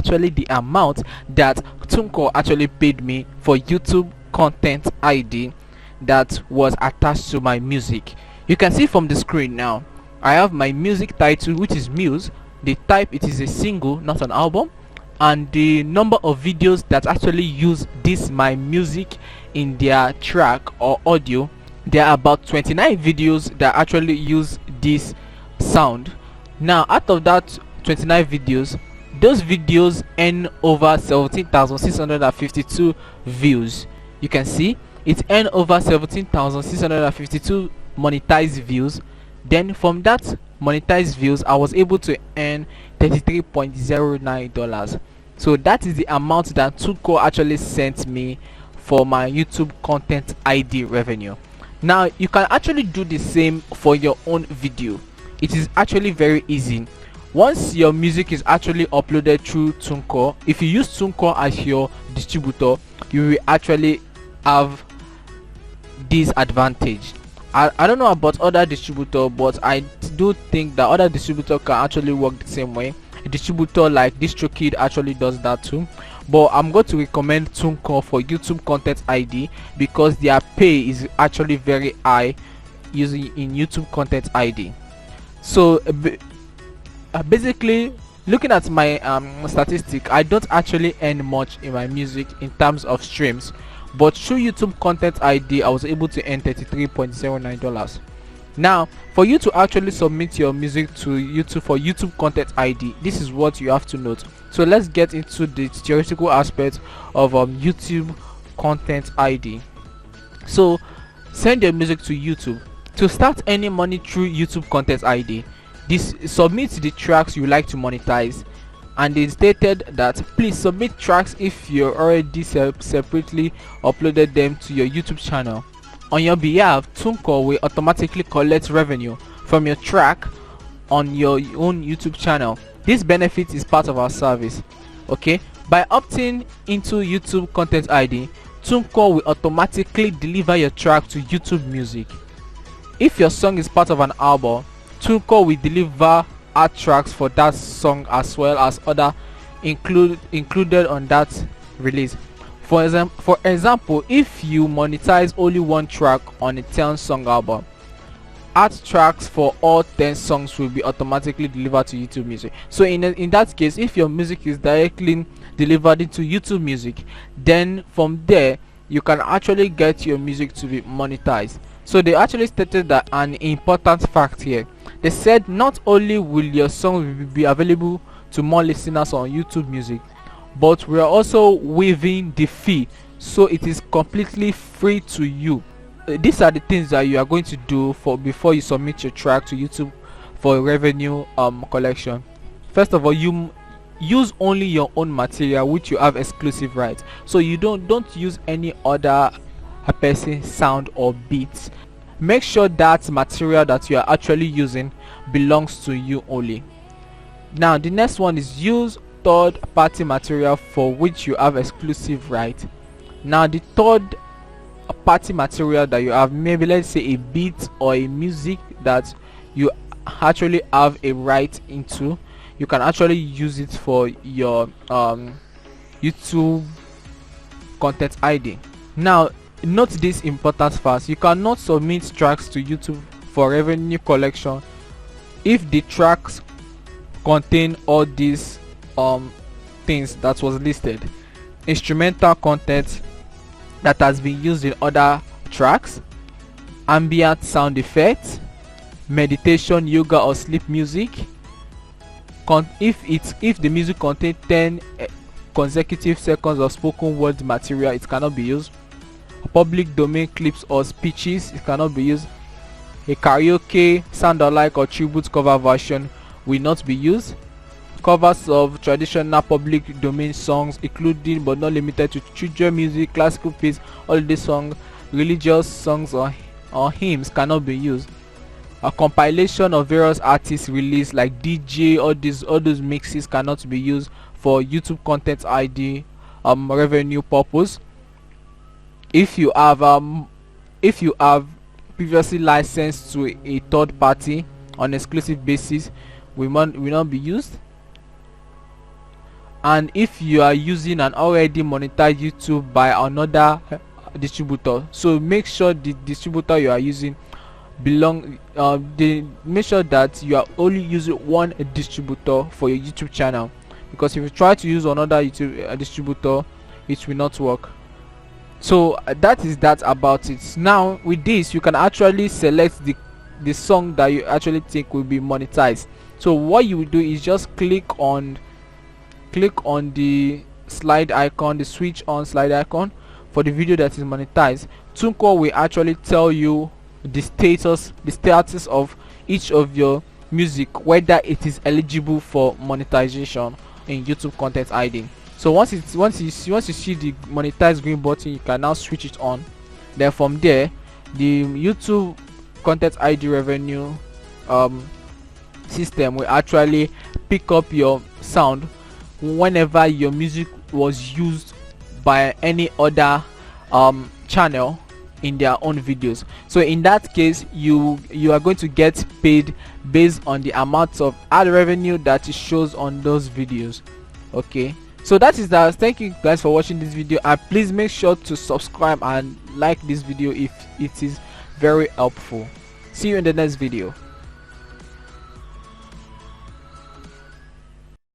actually the amount that Tunecore actually paid me for YouTube content ID that was attached to my music. You can see from the screen now, I have my music title, which is Muse. The type, it is a single, not an album, and the number of videos that actually use this my music in their track or audio. There are about 29 videos that actually use this sound. Now out of that 29 videos, those videos earn over 17,652 views. You can see it earned over 17,652 monetized views. Then from that monetized views, I was able to earn $33.09. So that is the amount that Tunecore actually sent me for my YouTube content ID revenue. Now you can actually do the same for your own video. It is actually very easy. Once your music is actually uploaded through Tunecore, if you use Tunecore as your distributor, you will actually have this advantage. I don't know about other distributor, but I do think that other distributor can actually work the same way. A distributor like DistroKid actually does that too, but I'm going to recommend Tunecore for YouTube content ID because their pay is actually very high using in YouTube content ID. So basically, looking at my statistic, I don't actually earn much in my music in terms of streams, but through YouTube content ID I was able to earn $33.09. Now for you to actually submit your music to YouTube for YouTube content ID, this is what you have to note. So let's get into the theoretical aspect of YouTube content ID. So send your music to YouTube. To start earning money through YouTube content ID, this submit the tracks you like to monetize, and they stated that please submit tracks if you already separately uploaded them to your YouTube channel. On your behalf, Tunecore will automatically collect revenue from your track on your own YouTube channel. This benefit is part of our service. Okay, by opting into YouTube content ID, Tunecore will automatically deliver your track to YouTube Music. If your song is part of an album, Tunecore will deliver art tracks for that song as well as other included on that release. For example, if you monetize only one track on a 10-song album, art tracks for all 10 songs will be automatically delivered to YouTube Music. So in that case, if your music is directly delivered into YouTube Music, then from there you can actually get your music to be monetized. So they actually stated that an important fact here. They said not only will your song be available to more listeners on YouTube Music, but we are also waiving the fee, so it is completely free to you. These are the things that you are going to do before you submit your track to YouTube for revenue collection. First of all, you use only your own material which you have exclusive rights. So you don't use any other person sound or beats. Make sure that material that you are actually using belongs to you only. Now the next one is use third party material for which you have exclusive right. Now the third party material that you have, maybe let's say a beat or a music that you actually have a right into, you can actually use it for your YouTube content ID. Now note this important fact: you cannot submit tracks to YouTube for revenue collection if the tracks contain all these things that was listed: instrumental content that has been used in other tracks, ambient sound effects, meditation, yoga or sleep music. If the music contains 10 consecutive seconds of spoken word material, it cannot be used. Public domain clips or speeches, it cannot be used. A karaoke, sound alike or tribute cover version will not be used. Covers of traditional public domain songs, including but not limited to children music, classical piece, holiday song, religious songs or hymns cannot be used. A compilation of various artists released like DJ, all those mixes cannot be used for YouTube content ID revenue purpose. If you have previously licensed to a third party on exclusive basis, will not be used. and if you are using an already monetized YouTube by another distributor, so make sure the distributor you are using they make sure that you are only using one distributor for your YouTube channel, because if you try to use another YouTube distributor, it will not work. So that is that about it. Now with this, you can actually select the song that you actually think will be monetized. So what you will do is just click on the slide icon, the switch on slide icon for the video that is monetized. Tunecore will actually tell you the status of each of your music, whether it is eligible for monetization in YouTube Content ID. So once you see the monetize green button, you can now switch it on. Then from there, the YouTube Content ID revenue system will actually pick up your sound whenever your music was used by any other channel in their own videos. So in that case, you are going to get paid based on the amount of ad revenue that it shows on those videos. Okay, so that is that. Thank you guys for watching this video, and please make sure to subscribe and like this video if it is very helpful. See you in the next video.